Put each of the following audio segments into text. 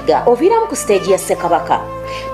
Wakaliga oviramu ku stage ya Ssekabaka.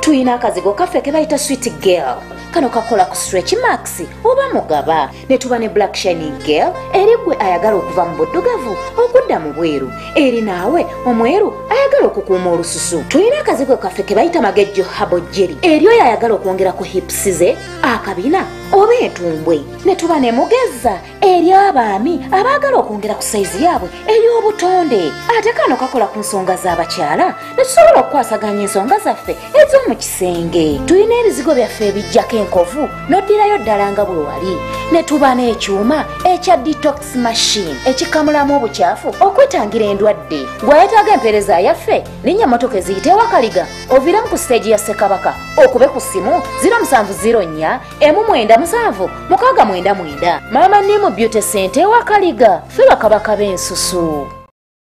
Tuyina akazigo kaffe ke bayita Sweet Girl. Kano kakola ku stretch max oba mugaba. Ne tuba ne Black Shining Girl eri gwe ayagala okuva mu buddugavu okudda mu bweru. Eri naawe omweru ayagala okukuuma olususu. Tuyina akazigo kaffe ke bayita Magejjo Habo Jelly. Eri oyo ayagala okwongera ku hips ze, akabina oba entumbwe. Ne tuba ne Mugeza eri abaami abaagala okwongera ku saizi yaabwe ey'obutonde. Ate kano kakola ku nsonga z'abakyala ne tusobola okukwasaganya ensonga zaffe ez'omu kisenge. Tulina ebizigo byaffe ebijjako enkovu n'oddirayo ddala nga bwe wali. Ne tuba n'ekyuma ekya detox machine ekikamulamu obukyafu okwetangira endwadde. Gwayetaaga empeereza yaffe linnya mmotoka eziyita Wakaliga oviramu ku stage ya Ssekabaka okube ku ssimu 0704 197 699. Mama Nimu Beauty Center Wakaliga ffe bakabaka b'ensusu.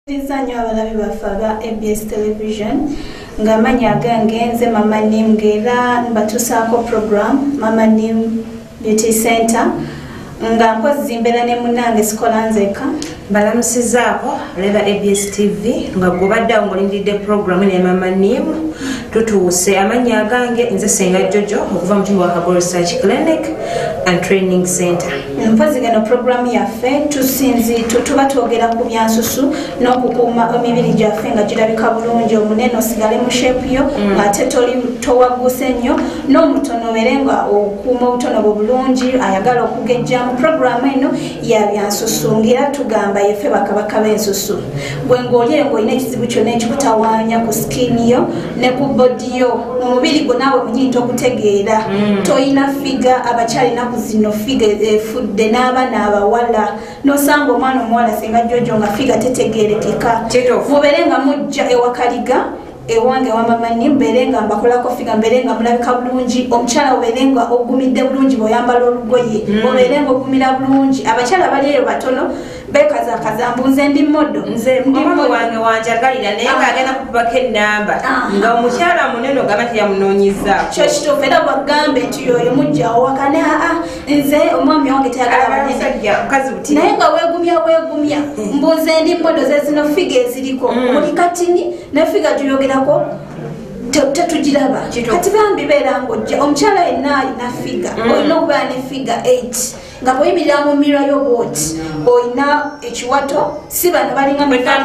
Rizanyo abalabi bafaga ABS Television nga manya gange nze Mama Nimu ngera mbatusaako program Mama Nimu Beauty Center nga mpozimbera ne munange sikola nzeka balamusizaako leba ABS TV nga gobadde ngolindidde program ne Mama Nimu tutuuse amanya gange nze Senga Jojo okuva mu kitundu Kagoro Research Clinic and Training Center. Mpozigano program yaffe tusinzi tuba twogera ku byansusu n'okukuuma emibiri gyaffe nga girabika bulungi, omunene osigale mu shape yo ate towaguse nnyo, n'omutono obeere nga okuuma obutono bwo bulungi. Ayagala okugejja mu program eno ya byansusu ng'era tugamba yeffe bakabaka b'ensusu. Gwe ng'oli ng'olina ekizibu kyonna ekikutawaanya ku skin yo ne ku body yo, omubiri gwo naawe munyinto okutegeera toyina figa. Abakyala ennaku zino figa efudde n'abaana abawala, n'osanga omwana omuwala Senga Jojo nga figa tetegeerekeka. Mubeere nga mujja eWakaliga ewange wa Mama Nimu mbeere nga mbakolako figa, mbeere nga mulabika bulungi. Omukyala obeere nga ogumidde bulungi bw'oyambala olugoye, obeere nga ogumira bulungi. Abakyala bali eyo batono bekazakaza mbunze ndi modo, nze mama wange wanjagalira naye ng'agenda kukubako ennamba nga omukyala munene ogamba nti yamunoonyiza kyo kituufu. Era bwagambe nti yoyo mujja owakane nze omwami wange tayagala banene naye nga weegumya mbunze ndi modo ze zino figa eziriko buli katini ne figa tuyogerako tetugiraba. Kati bambi beera ng'ojja omukyala yenna alina figa, olina okubeera ne figa 8 nga bw'oyimirira mu mirror y'obwoti oyina ekiwato. Si bano balinga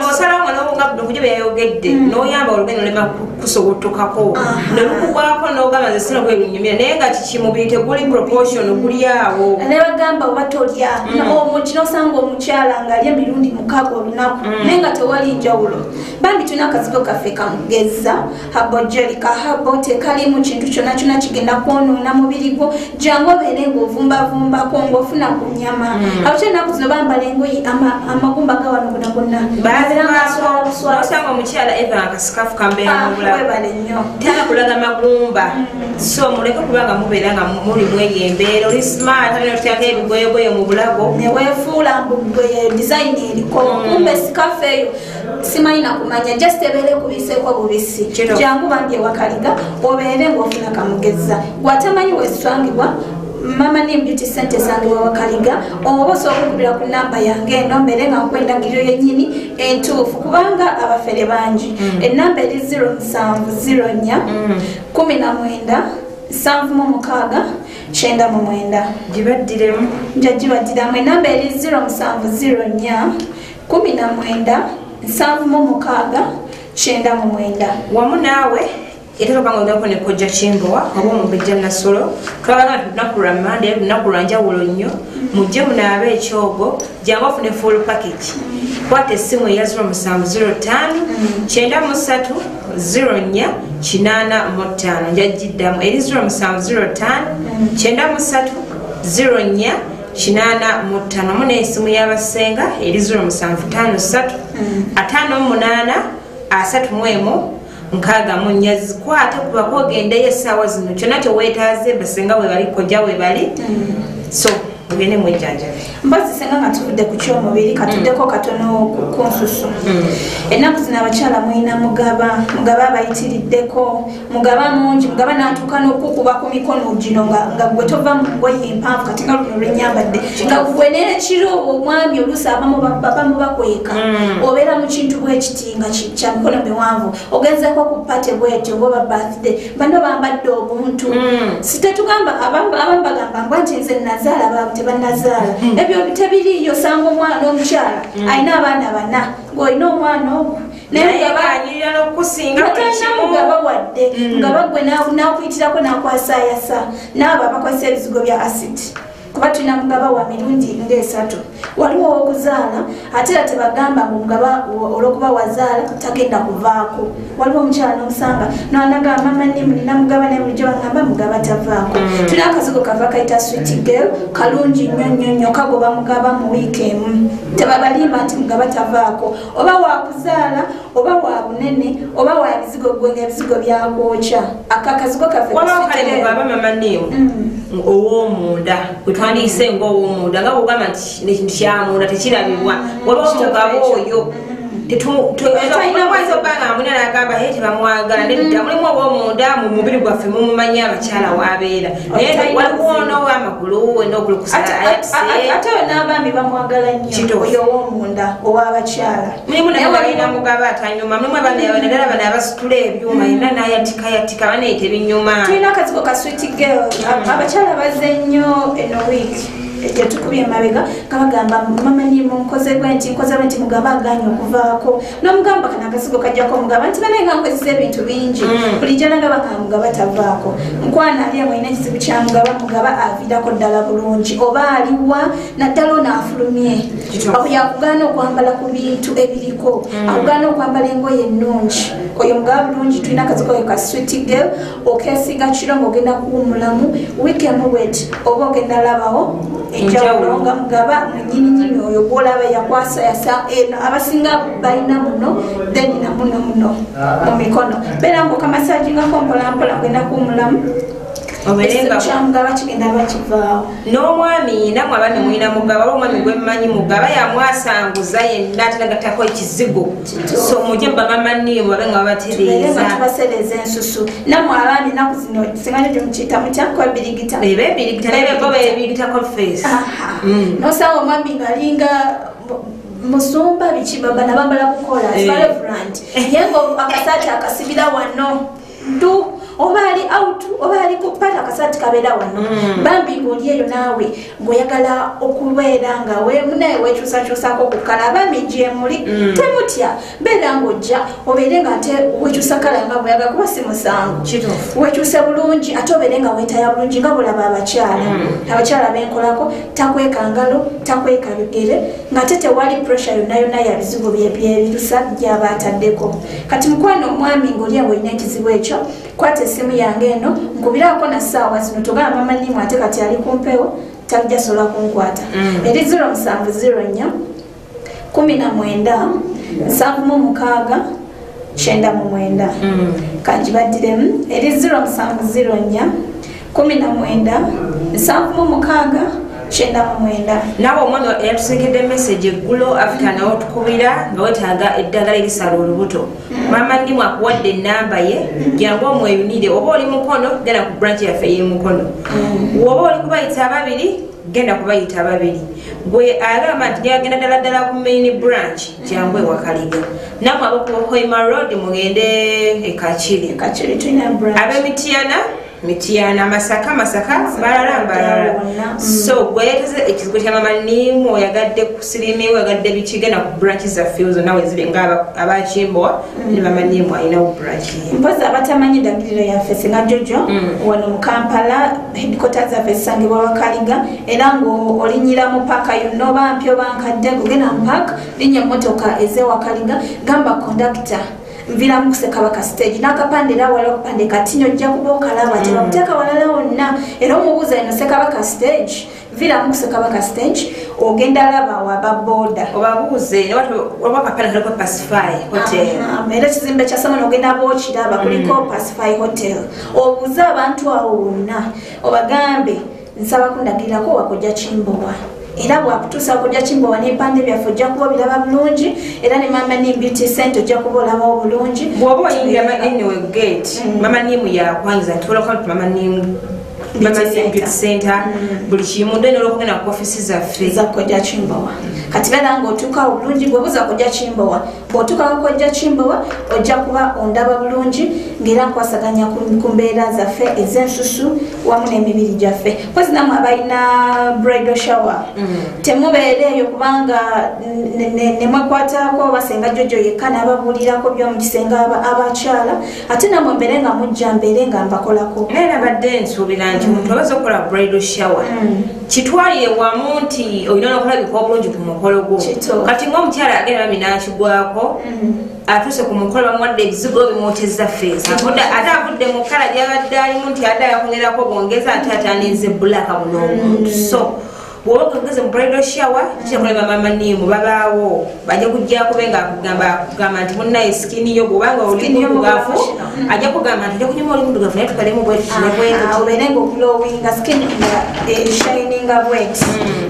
osalawo nga n'obunga buno kujja beyayogedde n'oyamba olugendo olema kusobotokako ne lukugwako n'ogamba nze sina kwebinyumira naye nga kikimubiri teguli proportion guli awo. Ne bagamba oba tolya kino osanga omukyala ng'alya emirundi 6 olunaku naye nga tewali njawulo. Bambi tulina akazigo kaffe kamugeza Habo Jelly. Kahabo tekalimu kintu kyonna kyonna kigenda kwonoona mubiri gwo. Jangu obeere ng'ovumbavumbako ng'ofuna ku nnyama. Abakyala ennaku zino bambala engoye amagumba gawano gonna osanga omukyala eva akasikafu kambeera webale nnyo takulaga magumba. So muleke kubanga mubeera nga muli mweyo embeera oli smart alina otyako ebigoyegoye mu bulago neweefuula mbugwe design eriko kumbe sikafu eyo simanyi nakumanya just ebeere kubiseeko bubisi. Jangu bambi eWakaliga obeere ng'ofuna kamugeza. Gwatamanyi weesangibwa Mama Nimu Beauty Center sangibwa Wakaliga oba osobola okukubira ku namba yange eno mbeere nga nkwendagiriro yennyini entuufu kubanga abafere bangi. Ennamba eri 0704 19 76 99. Gibaddiremu njagibaddiramu. Ennamba eri 0704 19 76 99. wamu naawe era banga ngako ne kojja Kimbowa oba Omumbejja Nasolo twabaga tunaku lwa Monday lunaku lwa njawulo nnyo mujje munaabe ekyogo jangu ofune full package. Kwata essimu ya 0705 93 04 85 njagiddamu eri 0705 93 04 85 mu n'essimu y'abasenga eri 0753 58 31 nkaga munyazi kwata kuba kogendeyo essaawa zino kyonna kye weetaaze basenga we bali kojja we bali. So ogende mwejjanjabe mbazi senga nga tuvudde ku kyomubiri katuddeko katono ku nsusu ennaku zino abakyala mwina mugaba abayitiriddeko mugaba mungi mugaba n'atuuka n'okukuba ku mikono gino nga gwe tova mu ngoye empanvu kati nga luno lwenyambadde nga gwe n'ekiro omwami oluusi abamu bakweka obeera mu kintu bwekiti nga kya mikono miwanvu ogenzeko ku pate bwetyo ngoba birthday bano bambadde obuntu sitetugamba abamu bagamba ngwa nti nze nazaala baabu tebannazaala ebyo tebiriyo sanga omwana n'omukyala alina abaana bana ng'olina omwana ogwo mugaba wadde mugaba gwe nakuyitirako nakwasaayasa naabo abakozesa ebizigo bya acid kuba tulina mugaba wa mirundi ng'esatu waliwo owokuzaala ate era tebagamba ngu mugaba olwokuba wazaala tagenda kuvaako waliwo omukyala n'omusanga nanaga mama nina mugaba naye bulijjo bagamba mugaba tavaako tulina akazigo kava kayita sweet girl kalungi nnyo kagoba mugaba mu wiiki emu tebabalimba nti mugaba tavaako oba wakuzaala oba wa bunene oba wa bizigo gwenga ebizigo byakwokya akazigo kaffe ow'omunda wetwandiise ngaow'omunda nga bwogamba nti nekintu kyamunda tekirabibwa waliwo omugabo oyo tetubanga muna nagamba naye tebamwagala nedda mulimu ow'omunda mu mubiri gwaffe mumumanyi abakyala waabeera naye waliwo n'owamagulu wena ate oyo n'abaami bamwagala nnyo oyo ow'omunda ow'abakyala mulimu nabalina mugaba atanyuma mulimu abanadala bano abasitula ebyuma yina nayatika baneeta ebinyuma tulina akazigo ka sweet girl abakyala bazze nnyo eno wiiki etukubye emabega kabagamba mama nkoze bwe nti mugaba aganye okuvaako n'omugamba kana akasigo kajjako omugaba nti banaye nga nkozesa ebintu bingi bulijjo nagaba nga mugaba tavaako mukwana ali amwina ekizibu kya mugaba aviirako ddala bulungi oba aliwa naddala ono afulumye yakugaana okwambala ku bintu ebiriko akugaana okwambala engoye ennungi oyo mugaba bulungi tulina akazigo ka sweet girl okesiga kiro ng'ogenda kuwumulamu wiikemu bweti oba ogenda labawo enjawulo nga mugaba munyininyini oyo gwolaba yakwasa yasa abasinga balina muno then na muno mu mikono beera ng'okamasajingako mpolampola ngenda kuwumulamu kyamugaba kigenda bakivaawo n'omwami namwe abaami mulina mugaba oba omwami gwemmanyi mugaba yamwasanguza yenna atenagattako ekizigo so mujje bamamanimu babe nga babatereeza tubasereeza ensusu namwe abaami naku zino singa nyo gyomukiyita mutya kwebirigita ebebirigita nebirigitako face nosanga omwami ngaalinga musumba biki babana bambala kukola reverend yengo akasaati akasibira wano du oba ali out oba ali kupata akasaati kabeera wano bambi ng'oli eyo naawe ng'oyagala okubeera nga munaye weekyusakyusako ku kala abami gye muli temutya beera ng'ojja obeere nga ate weekyusa kala nga bweyagala kuba si musango weekyuse bulungi ate obeere nga weetaya bulungi nga bulaba abakyala benkolako takweka ngalo takweka bigere ng'ate tewali pressure yonna ya bizibu byebirusa gyaba ataddeko kati mukwano omwami ng'oli eyo olina ekizibu ekyo kwata esimu yange eno nkubiraako na ssaawa zino togala mama nimu ate kati ali kumpewo tajja sobola kunkwata eri 0704 19 7 9 kanjibaddiremu eri 0704 19 7 nawe omwami yatusekedde message eggulo afika nawe otukubira nga wetaaga eddagala erisala olubuto mama ndimu akuwadde enamba ye jangu omweyunire oba oli mukono genda ku branch yaffe y'emukono oba oli kubayita ababiri genda kubayita ababiri gwe agamba nti gyagenda ddala ku main branch jangu ewakaliga namwe abokuhoima road mugende ekakiri ab'emityana masaka balala so gweteze ekizigo kya mama nimu oyagadde kusirimiwo oyagadde bikigenda ku branch zaffe zonna weziri nga abakimbowa ne mama nimu alinawo branch mpozi abatamanyi ddagiriro yaffe singa jojo wano mu Kampala headquarters zaffe zisangibwa wakaliga era ng'olinyira mu paaka yonna oba mpya oba nkadde ng'ogenda mu paaka linnya emmotoka ez'ewakaliga gamba kondakita nvira mu Ssekabaka stage n'akapande era wala okupande kati ojja kuba okalaba tebakuteeka walala wonna era omubuuza eno Ssekabaka stage nvira mu Ssekabaka stage ogenda laba waba boda obabuuze waba kapande kaliko Pacify hotel era ekizimbe kya Samana ogenda bookiraba kuliko Pacify hotel obuuze abantu awo wonna obagambe nsaba kundagirako wakojja Kimbowa era bwakutuusa kujja Kimbowa n'ebipande byaffe ojja kuba biraba bulungi era ne Mama Nim Beauty Center ojja kuba olabawo bulungi bw'oba oyingira anyway gate Mama Nim yakwanyiza tolakala Mama Nim Beauty Center buli kimu ndo n'olwokugenda ku ofisi zaffe za kujja Kimbowa kati beera ng'otuuka bulungi bw'obuza kujja Kimbowa bw'otuuka kujja Kimbowa ojja kuba ondaba bulungi ng'era nkwasaganya ku mbeera zaffe ez'ensusu wamu n'emibiri gyaffe mpozi namwe abalina bridal shower temubeere eyo kubanga nemwekwatako oba senga Jojo yekka n'ababuulirako by'omu kisenge abakyala ate namwe mbeere nga mujja mbeere nga mbakolako naye nabadde nsuubira nti omuntu abaza okukola bridal shower kitwalire wamu nti olina n'okulabika obulungi ku mukolo gwo kati ng'omukyala agenda bami n'akigwako atuuse ku mukolo bamuwadde ebizigo bimwoteza feeza ate avudde mu kala gy'abadde alimu nti adde ayakongerako bwongeza ate atanize bulaka buno omuntu so bw'oba ogeze mu bridal shower kyakulaba Mama Nim babaawo bajja kujja kube ng'akugamba nti munnaye sikini yo bw'obanga oli muddugavu ajja kugamba nti ojja kunyuma oli muddugavu naye tukalemu obeere ng'okulowinga sikini shininga bwet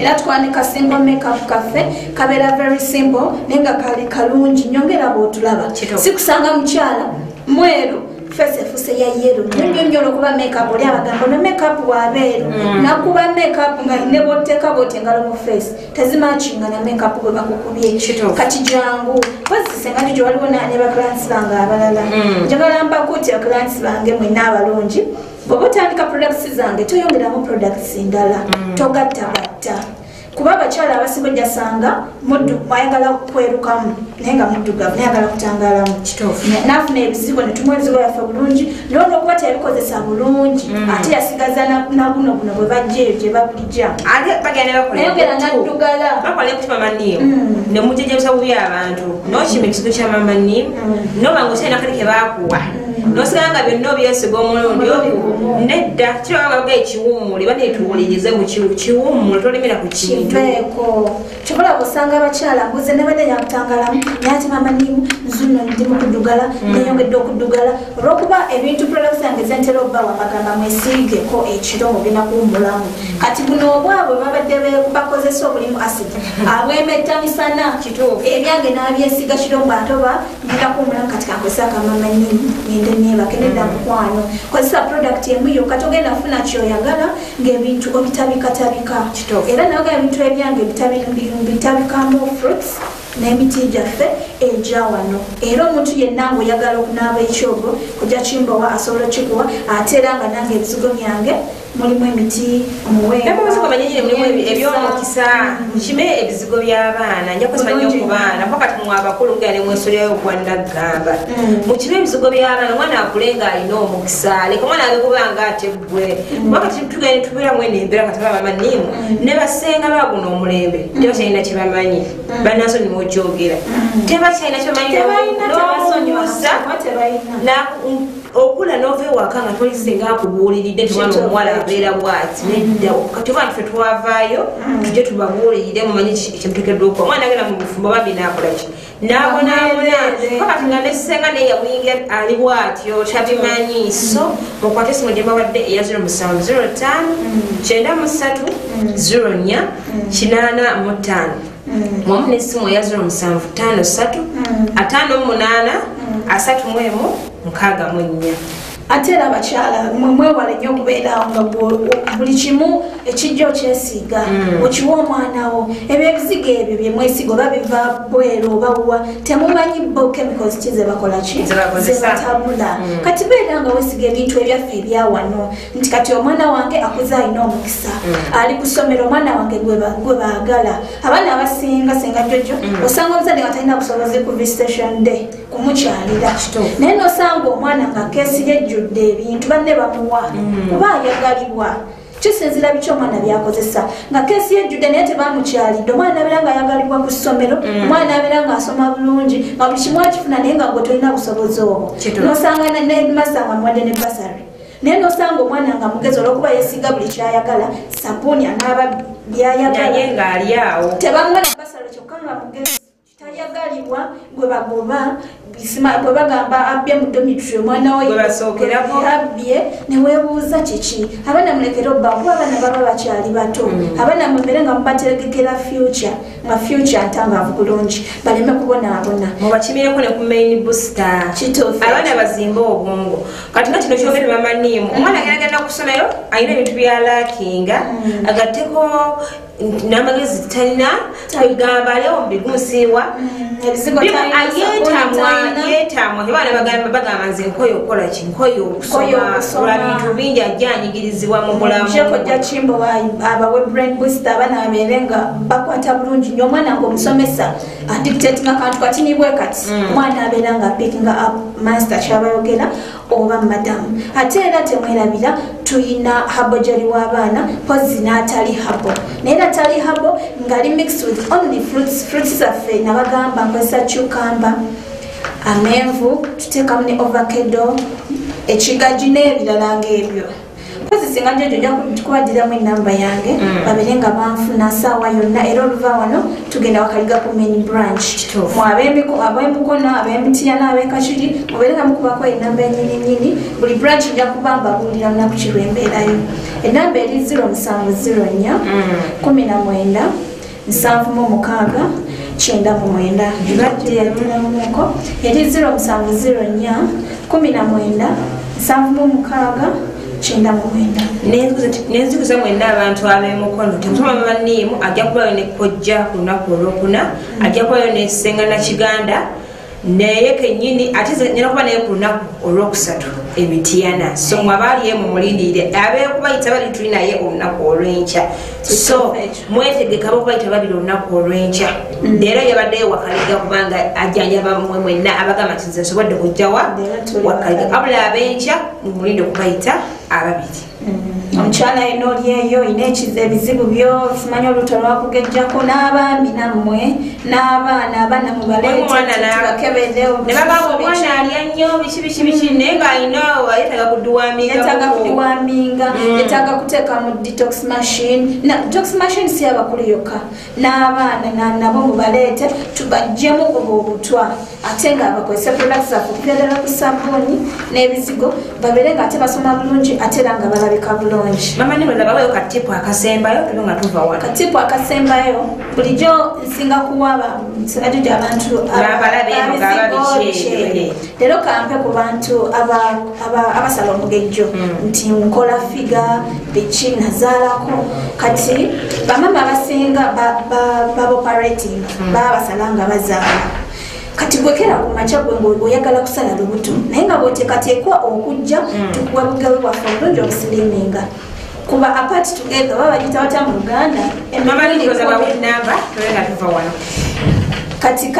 era tukwanika simple makeup kaffe kabeera very simple naye nga kali kalungi nyongera bw'otulaba sikusanga mukyala mweru face efuse ya yero nyonyo okuba makeup oli abagamba no makeup wabeero nakuba makeup nga neboteka bote ngalo mu face tezimachinga na makeup gwe bakukubye kati jangu bazisenga njo waliwo ne ba clients banga abalala njagala mbakuti clients bange mwe n'abalungi bw'otandika products zange toyongeramu products ndala togattabatta kuba abakyala abasinga ojjasanga ayagala kwerukamu naye nga muddugavu nayagala kutangalamu nafuna ebizigo netumuwa ebizigo yaffe bulungi n'olwokuba teyabikozesa bulungi ate yasigaza na buno bwe bajja eyo gye babulijja nayogera naddugala Mama Nim nemujejebesa bubi abantu nokima ekizigo kya Mama Nim nobanga okyalina kali ke baakuwa nosigala nga byonna obyesiga omulundi ogwo nedda kirabanga ekiwummuli banetuwulirize mu kiwummuli tolimira ku kintu kyobola busanga abakyala mbuze nebadde yakutangalamu naye ati Mama Nim nzuno ndi mu kuddugala neyongedde okuddugala olwokuba ebintu products yange zentera obba wabagamba mwesiigeko ekiro ogenda kuwummulamu kati buno obwabwe babadde bakozesa obulimu acid abwemetta misana ebyange n'abyesiga kiro mbatoba ngenda kuwummulamu kati kankozesa ka Mama Nim ngende nebakenedda mukwano kozesa product embuyo katogenda funa kyoyagala ng'ebintu obitabikatabika era naga ebintu ebyange bitabikamu fruits n'emiti gyaffe ejja wano era omuntu yenna ng'oyagala okunaaba ekyogo kujja Kimbowa asobola okikuwa ate era nga nange ebizigo byange mulimu emiti ebyomukisa mukime ebizigo by'abaana nja kusima nnyo ku baana kuba kati mwe abakulu mugenda ne mwesolerayo ogwanda gamba mukime ebizigo by'abaana omwana akule ng'alina omukisa leka omwana agekubanga ate ggwe kuba kati tugende tubeeramu eno embeera kati Mama Nim ne basenga baguno omulembe tebakyalina kye bamanyi banaso nimwokyogera tebakyalina kye bamanyi n'omusa okula nova ewaka nga tolisinga akubuuliridde tubana omuwala abeera bwati nedda kati oba nfe twavaayo tujje tubabuulirire mumanyi kyemutekeddwa okuba omwana agenda mu bufumbo babbi naakolaki naabonaabona pakati nga nesenga naye yamuyingira ali bwatyo tabimanyi so mukwate esimu gye bawadde eya 0705 93 04 85 mwamu n'essimu eya 0753 58 31 64. ate era abakyala mwewale nnyo okubeera nga buli kimu ekijja okyesiiga okiwa omwanawo ebyebizigo ebyo bye mwesiga oba biva bweru oba wuwa temumanyi bo chemicals ki ze bakola ki zebatabula kati beera nga wesiga ebintu ebyaffe ebyawano nti kati omwana wange akuze alina omukisa ali ku ssomero omwana wange gwe baagala abaana abasinga senga Jojo osanga omuzadde nga talina busobozi ku visitation day kumukyalira naye nosanga omwana nga keesi yejjudde ebintu banne bamuwa kuba ayagalibwa kisinzira biki omwana byakozesa nga keesi yejjudde naye tebamukyalidde omwana abeera nga ayagalibwa ku ssomero omwana abeera nga asoma bulungi nga buli kimu akifuna naye nga gwe tolina busobozi obwo nosanga nemasa nga muwadde ne basari naye nosanga omwana nga mugezi olwokuba yesiga buli kyayagala sabuuni anaaba byayagala ng'ali awo tebamuwa ne basari kyokka nga mugezi yagalibwa gwe bagoba bwe bagamba abbye mu domitry omwana we abbye neweebuuza kiki abaana mulekera obba kuba abaana baba bakyali bato abaana mumere nga mubateregekera future nga future ntangavu bulungi baleme kubonaabona mubakimireko ne ku main booster abaana bazimba obwongo kati nga kino kyogere bamaniimu omwana agenda kusomero ayina ebintu byalakinga agatteko n'amagezi talina bigamba aliwo mubiguusiibwa yeetamwa abaana bagamba nze nkoyo okukola ki nkoyo okusoma bintu bingi ajja anyigirizibwa mu bulamukyekojja kimbo abawe brain booster abaana babeere nga bakwata bulungi nnyo omwana ngaomusomesa adictatinga kantu kati nibwe kati omwana abeera nga pickinga up master kyabayogera oba madamu ate era temwerabira tuyina habo gyali w'abaana pozi n'atali habo naye natali habo ngaali mixed with only fruits zaffe nabagamba nkozesa cucumber amenvu tuteekamu ne ovacado ekigaji n'ebirala ng'ebyo pozi singa jojo ojja kubadiramu enamba yange babere nga banfuna saawa yonna era oluva wano tugenda wakaliga ku main branch ab'emikono ab'emitiya n'ab'ekakiri mubere nga mukubako enamba enyininyini buli branch ojja kuba mbabuulira lunaku kirwembeerayo enamba eri 0704 19 76 99 eri 0704 19 76 nenzikuza mwenda abantu ab'emukono temusoma baniimu ajja kubayo ne kojja ku lunaku olwokuna ajja kubayo ne sengana kiganda naye kennyini ate nyina kuba naye ku lunaku olwokusatu emitiyana so mwabaaliye mumulindirire abekubayita bali tuli naye olunaku olw'enkya so mwetegeka bokubayita babiri olunaku olw'enkya leero yabaddeyo wakaliga kubanga ajjanjaba mmwe mwenna abagamba nti nze nsobodde kujjawa wakaliga abula ab'enkya mumulinde okubayita ababiri omukyala yena oli eyo ina ebizibu byo simanyi oluto lwakugejjako n'abambi nammwe n'abaana mubaleetebakebeddeomwana alya nnyo biki naye ng'alina yetaaga kudiwambinga yetaaga kuteeka mu detox machine si abakulu yokka n'abaana nabo mubaleete tubajjemu obwo obutwa ate nga bakozesa products zaffe okubyagala ku sabbuuni n'ebizigo babeere nga ate basoma bulungi ate era nga balabika bulungi mama nino labayo katipu akasembayo tuli nga tuva wano katipu akasembayo bulijjo nsinga kuwaba sinajjo abantu leero kampe ku bantu abasala omugejjo nti nkola figa biki nazaalako kati bamama abasinga baboperating baba basala nga bazaala kati gwekera ku maca gwe oyagala kusala lubuto naye nga bwotekateekwa okujja tukuwa bugawe bwaffe obulungi obusiliminga kuba apart together baba bagita batya mu Uganda kati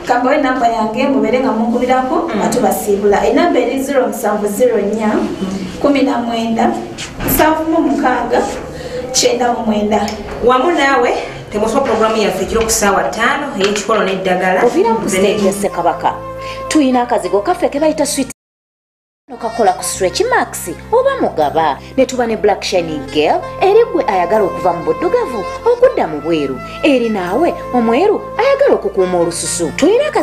kambawe enamba yange mubere nga munkubirako atubasiibula enamba eri 0704 19 76 99 wamu naawe temusoma programu yaffe ekiro ku ssaawa 5 ey'ekikolo n'eddagala ovira mu stage ya Ssekabaka tuyina akazigo kaffe ke bayita sweet kakola ku stretch max oba mugaba ne tuba ne black shining girl eri gwe ayagala okuva mu buddugavu okudda mu bweru eri naawe omweru ayagala okukuuma olususu tuyina akazigo